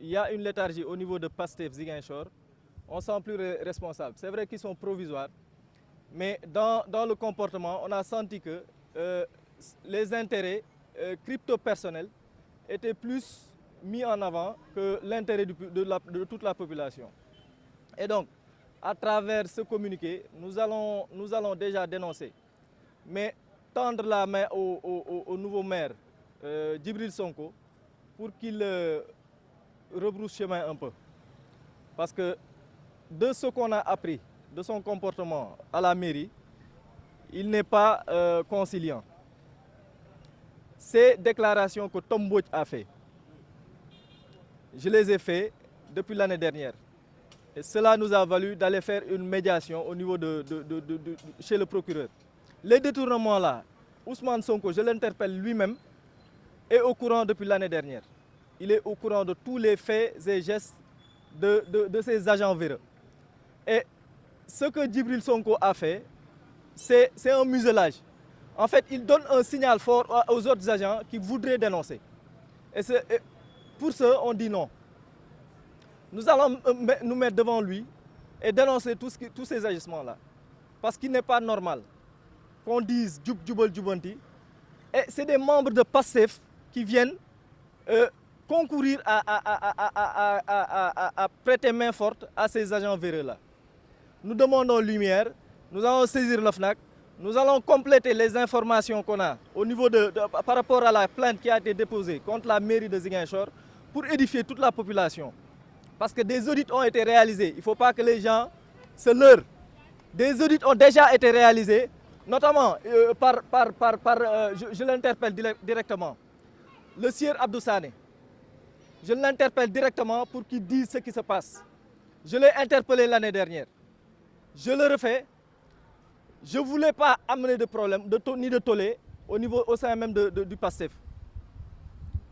Il y a une léthargie au niveau de Pastef Ziguinchor. On ne sent plus responsable. C'est vrai qu'ils sont provisoires, mais dans le comportement, on a senti que les intérêts crypto-personnels étaient plus mis en avant que l'intérêt de toute la population. Et donc, à travers ce communiqué, nous allons déjà dénoncer, mais tendre la main au nouveau maire, Djibril Sonko, pour qu'il rebrousse chemin un peu. Parce que de ce qu'on a appris, de son comportement à la mairie, il n'est pas conciliant. Ces déclarations que Tom Mbodj a fait, je les ai faites depuis l'année dernière. Et cela nous a valu d'aller faire une médiation au niveau chez le procureur. Les détournements là, Ousmane Sonko, je l'interpelle lui-même, est au courant depuis l'année dernière. Il est au courant de tous les faits et gestes de ces agents véreux. Et ce que Djibril Sonko a fait, c'est un muselage. En fait, il donne un signal fort aux autres agents qui voudraient dénoncer. Et pour ce, on dit non. Nous allons nous mettre devant lui et dénoncer tous ces agissements-là. Parce qu'il n'est pas normal qu'on dise Djoub Djoubal Djoubanti. Et c'est des membres de PASTEF qui viennent concourir à prêter main forte à ces agents véreux-là. Nous demandons lumière, nous allons saisir l'OFNAC, nous allons compléter les informations qu'on a au niveau par rapport à la plainte qui a été déposée contre la mairie de Ziguinchor pour édifier toute la population. Parce que des audits ont été réalisés, il ne faut pas que les gens se leurrent. Des audits ont déjà été réalisés, notamment je l'interpelle directement, le sieur Abdou Sané. Je l'interpelle directement pour qu'il dise ce qui se passe. Je l'ai interpellé l'année dernière. Je le refais. Je ne voulais pas amener de problème, ni de tollé au sein même du PASTEF.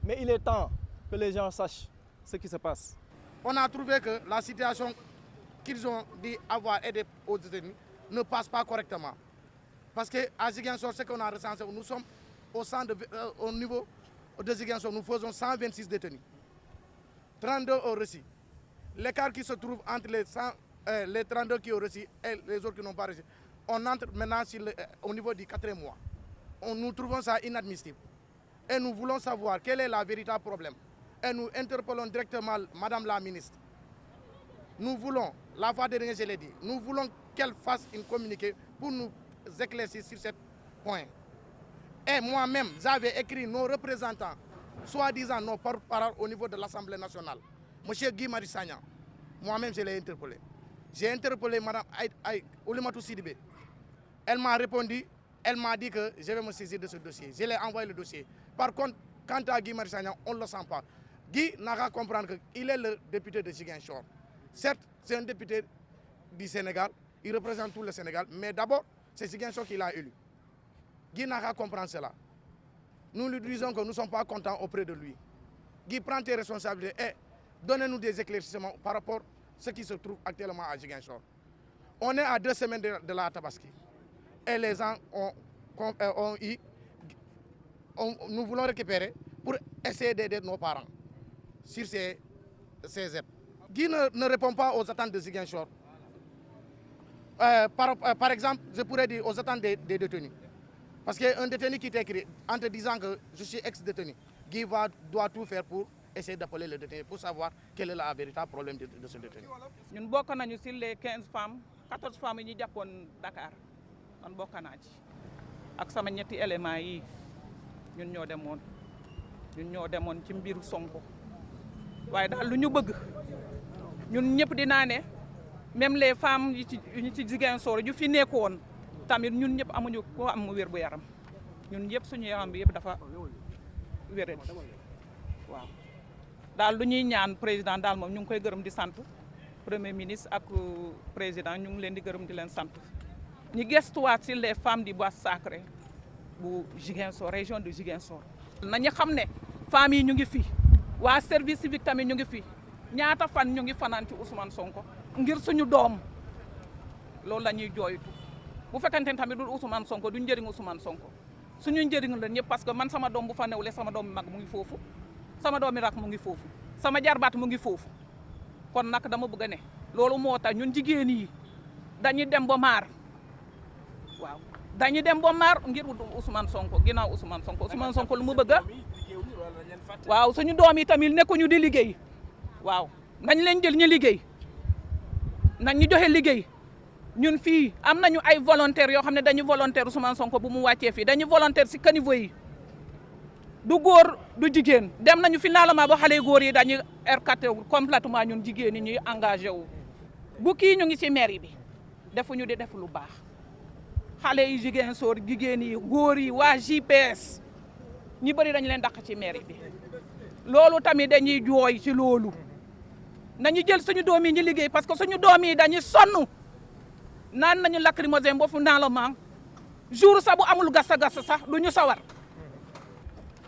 Mais il est temps que les gens sachent ce qui se passe. On a trouvé que la situation qu'ils ont dit avoir aidé aux détenus ne passe pas correctement. Parce qu'à Ziguinchor, ce qu'on a recensé, nous sommes au niveau de Ziguinchor, nous faisons 126 détenus. 32 au reçu. L'écart qui se trouve entre les 32 qui ont reçu et les autres qui n'ont pas reçu, on entre maintenant au niveau du 4e mois. Nous trouvons ça inadmissible. Et nous voulons savoir quel est le véritable problème. Et nous interpellons directement Madame la ministre. Nous voulons, la fois dernière je l'ai dit, nous voulons qu'elle fasse une communiqué pour nous éclaircir sur ce point. Et moi-même, j'avais écrit nos représentants, soi-disant nos porte-parole au niveau de l'Assemblée nationale. Monsieur Guy Marius Sagna, moi-même je l'ai interpellé. J'ai interpellé Mme Oulimatou Sidibé. Elle m'a répondu, elle m'a dit que je vais me saisir de ce dossier. Je l'ai envoyé le dossier. Par contre, quant à Guy Marius Sagna, on ne le sent pas. Guy n'a qu'à comprendre qu'il est le député de Ziguinchor. Certes, c'est un député du Sénégal, il représente tout le Sénégal, mais d'abord, c'est Ziguinchor qui l'a élu. Guy n'a qu'à comprendre cela. Nous lui disons que nous ne sommes pas contents auprès de lui. Guy, prends tes responsabilités et donnez-nous des éclaircissements par rapport à ce qui se trouve actuellement à Ziguinchor. On est à 2 semaines de la Tabaski. Et les gens nous voulons récupérer pour essayer d'aider nos parents sur ces aides. Guy ne répond pas aux attentes de Ziguinchor. Par exemple, je pourrais dire aux attentes des détenus. Parce qu'un détenu qui t'écrit en te disant que je suis ex-détenu, Guy doit tout faire pour essayer d'appeler le détenu, pour savoir quel est le véritable problème de ce détenu. Nous sommes sur les 15 femmes, 14 femmes qui sont à Dakar. Nous sommes ak sama ñetti éléments yi ñun ñoo demoon ci mbiru Sonko waaye daal lu ñu bëgg ñun ñëpp dinaa ne même les femmes yi ci Ziguinchor yu fi nekkoon tamit ñun ñëpp amuñu ko am wér bu yaram ñun yëpp suñu yaram bi yëpp dafa wéré waaw daal lu ñuy ñaan président daal moom ñu ngi koy gërëm di sant premier ministre ak président ñu ngi leen di gërëm di leen sant ñu gestuwaat si les femmes du bois sacré bu Ziguinchor région de Ziguinchor nañu xam ne femmes yi ñu ngi fi waa service civique tamit ñu ngi fi ñaata fan ñu ngi fanaan ci Ousmane Sonko ngir suñu doom loolu la ñuy jooytu bu fekkente ne tamit du Ousmane Sonko du njëriñ Ousmane Sonko suñu njëriñ la ñëpp parce que man sama doom bu fa newle sama doom mag mu ngi foofu sama doomi rak mu ngi foofu sama jarbaat mu ngi foofu kon nag dama bëgg a ne loolu moo tax ñun jigéen yi dañuy dem ba maar waaw dañuy dem ba maar ngir Ousmane Sonko ginnaaw Ousmane Sonko lu mu bëgg waaw suñu doom yi tamit nekkuñu di liggéey waaw nañ leen jël ñu liggéey nañ ñu joxe liggéey ñun fii am nañu ay volontaires yoo xam ne dañu volontaire Ousmane Sonko bu mu wàccee fii dañu volontaire si caniveau yi du góor du jigéen dem nañu finalement ba xale góor yi dañuy erkaté complètement ñun jigéen ñi ñuy engagé wu bu kii ñu ngi ci mairie bi defuñu di def lu baax xale yi jigéen soor jigéen yi góor yi waa JPS ñi bëri dañu leen dàq ci mairie bi loolu tamit dañuy jooy ci loolu nañu jël suñu doom yi ñu liggéey parce que suñu doom yi dañuy sonn naan nañu lacrymogène boofu naan la man jour sax bu amul gasa sax du ñu sawar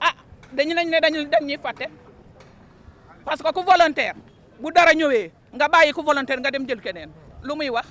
ah dañu nañ ne dañuy fàtte parce que ku volontaire bu dara ñëwee nga bàyyi ku volontaire nga dem jël keneen lu muy wax